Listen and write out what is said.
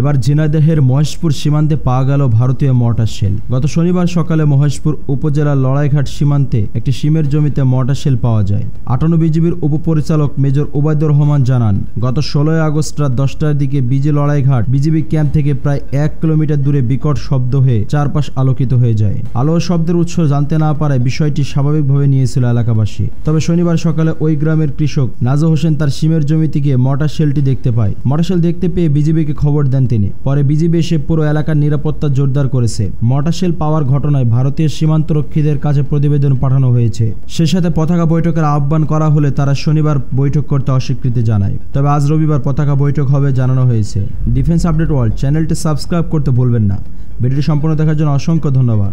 এবার ঝিনাইদহের মহেশপুর সীমান্তে পাওয়া গেল ভারতীয় মর্টার শেল। গত শনিবার সকালে মহেশপুর উপজেলার লড়াইঘাট সীমান্তে একটি সিমের জমিতে মর্টার শেল পাওয়া যায়। 58 বিজিবির উপপরিচালক মেজর ওবায়দুর রহমান জানান, গত 16 আগস্ট রাত 10টার দিকে বিজি লড়াইঘাট বিজিবি ক্যাম্প থেকে প্রায় 1 কিলোমিটার দূরে বিকট শব্দ হয়ে চারপাশ আলোকিত হয়ে যায়। আলো শব্দের উৎস জানতে না পারায় বিষয়টি স্বাভাবিকভাবে নিয়েছিল এলাকাবাসী। তবে শনিবার সকালে ওই গ্রামের কৃষক নাজু হোসেন তার সিমের জমিতে গিয়ে মর্টার শেলটি দেখতে পায়। মর্টার শেল দেখতে পেয়ে বিজিবিকে খবর দেন তিনি। পরে বিজিবি এসে পুরো এলাকার নিরাপত্তা জোরদার করেছে। মর্টার শেল পাওয়ার ঘটনায় ভারতীয় সীমান্তরক্ষীদের কাছে প্রতিবেদন পাঠানো হয়েছে। সে সাথে পতাকা বৈঠকের আহ্বান করা হলে তারা শনিবার বৈঠক করতে অস্বীকৃতি জানায়। তবে আজ রবিবার পতাকা বৈঠক হবে জানানো হয়েছে। ডিফেন্স আপডেট ওয়ার্ল্ড চ্যানেলটি সাবস্ক্রাইব করতে ভুলবেন না। ভিডিওটি সম্পূর্ণ দেখার জন্য অসংখ্য ধন্যবাদ।